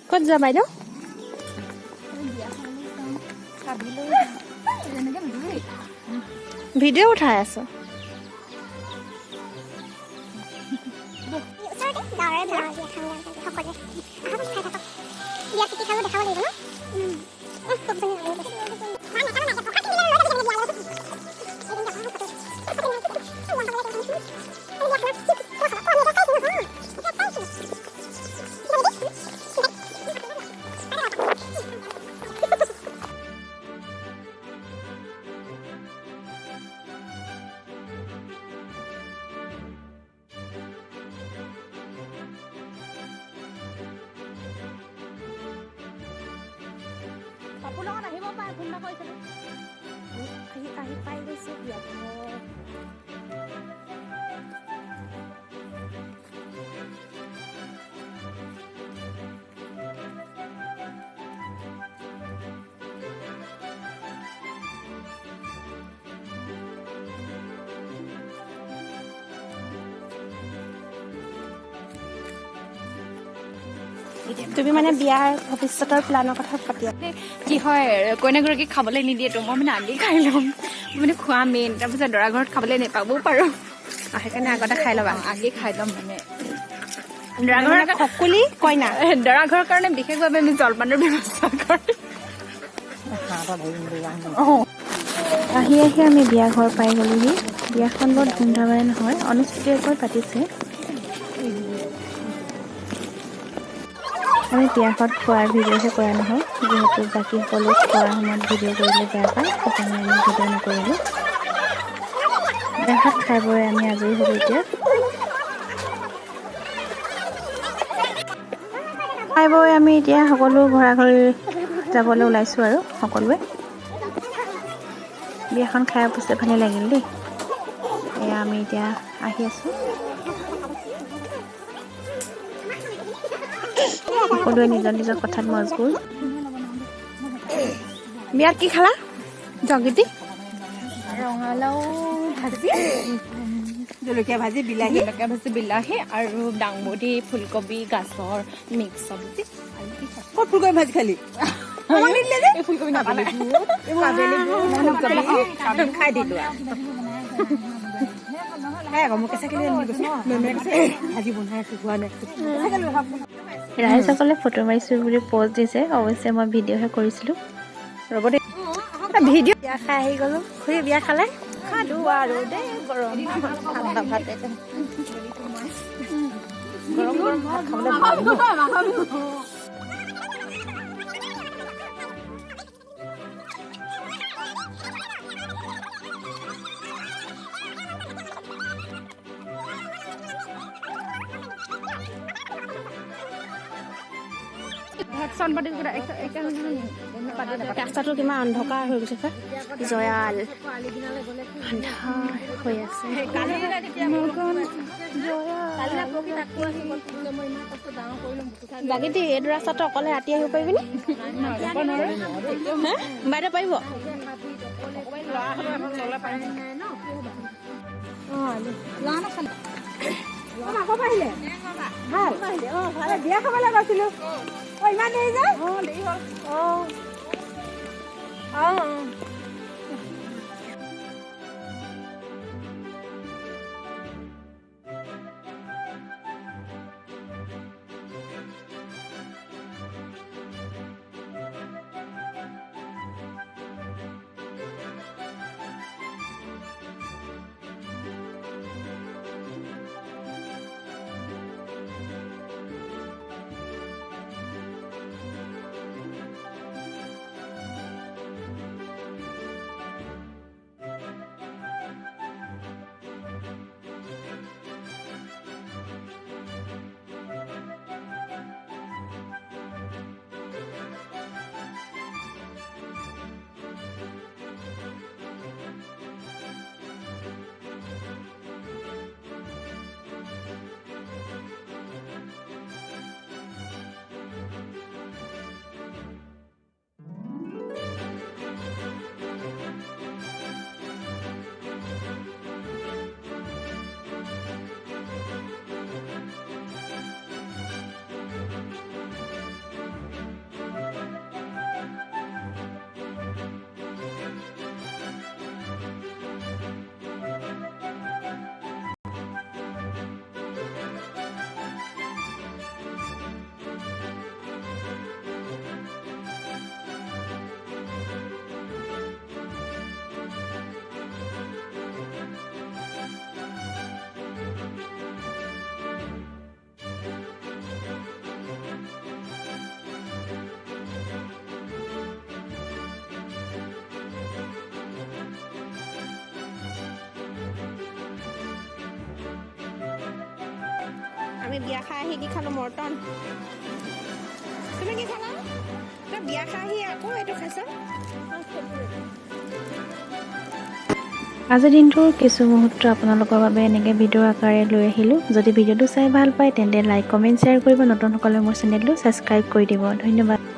ক'ত যোৱা বাইদেউ? ভিডিঅ' উঠাই আছো। কাপোৰ লগত আহিব পাৰে, ফোন এটা কৰিছিলে। আহি পাই গৈছে বিয়া ঘৰ। তুমি মানে বিয়াৰ ভৱিষ্যতৰ প্লানৰ কথা পাতি কি হয় কইনাগৰাকীক খাবলৈ নিদিয়েতো মই মানে আগে খাই ল'ম মানে খোৱা মেইন তাৰপিছত দৰা ঘৰত খাবলৈ নাপাবও পাৰো সেইকাৰণে আগতে খাই ল'বা। আগে খাই ল'ম মানে দৰা ঘৰৰ সকলি কইনা দৰা ঘৰৰ কাৰণে বিশেষভাৱে আমি জলপানৰ ব্যৱস্থা কৰিম। আহি আমি বিয়া ঘৰ পাই গ'লোহি। বিয়াখন বৰ ধুমধামেৰে নহয়, অনুষ্ঠিতকৈ পাতিছে। আমি বিয়াঘৰত খোৱাৰ ভিডিঅ'হে কৰা নহয়, যিহেতু বাকী সকলো খোৱাৰ সময়ত ভিডিঅ' কৰিবলৈ বেয়া পায়, সেইকাৰণে আমি ভিডিঅ' নকৰিলোঁ। বিয়াঘৰত খাই বৈ আমি আজৰি হ'লোঁ। এতিয়া খাই বৈ আমি এতিয়া সকলো ঘৰা ঘৰি যাবলৈ ওলাইছোঁ আৰু সকলোৱে। বিয়াখন খাই অৱশ্যে ভালেই লাগিল দেই। এয়া আমি এতিয়া আহি আছোঁ। সকলোৱে নিজৰ নিজৰ কথাত মজগুল। বিয়াত কি খালা জগিতি? ৰঙালাও ভাজি, জলকীয়া ভাজি, বিলাহী আৰু দাংবডি, ফুলকবি, গাজৰ মিক্স চব্জি। ক'ত ফুলকবি ভাজি খালি? ফুলকবি নাপালে খাই দিলো মোক কেঁচা কেলি ভাজি বনাই আছো খোৱা নাই। ৰাইজসকলে ফটো মাৰিছোঁ বুলি প'ষ্ট দিছে। অৱশ্যে মই ভিডিঅ'হে কৰিছিলোঁ। ৰ'ব দেই, ভিডিঅ' বিয়া খাই আহি গ'লোঁ। খুৰী বিয়া খালে? খালোঁ আৰু দেই। গৰম ঠাণ্ডা ভাত গৰম গৰম ভাত খাবলৈ ভাল ন? ৰাস্তাটো কিমান অন্ধকাৰ হৈ গৈছে। জয়াল আন্ধাৰ হৈ আছে। বাকী এইটো ৰাস্তাটো অকলে ৰাতি আহিব পাৰিবি নে? বাইদেউ পাৰিব? ভাল বিয়া খাবলৈ গৈছিলো। ইমান দেৰি যায়? দেৰি হ'ল। আমি বিয়া খাই আহি কি খালো মৰ্টন তুমি কি খালা তই বিয়া খাই আহি আকৌ এইটো খাইছ আজিৰ দিনটোৰ কিছু মুহূৰ্ত আপোনালোকৰ বাবে এনেকৈ ভিডিঅ' আকাৰে লৈ আহিলোঁ যদি ভিডিঅ'টো চাই ভাল পায় তেন্তে লাইক কমেণ্ট শ্বেয়াৰ কৰিব নতুনসকলে মোৰ চেনেলটো ছাবস্ক্ৰাইব কৰি দিব ধন্যবাদ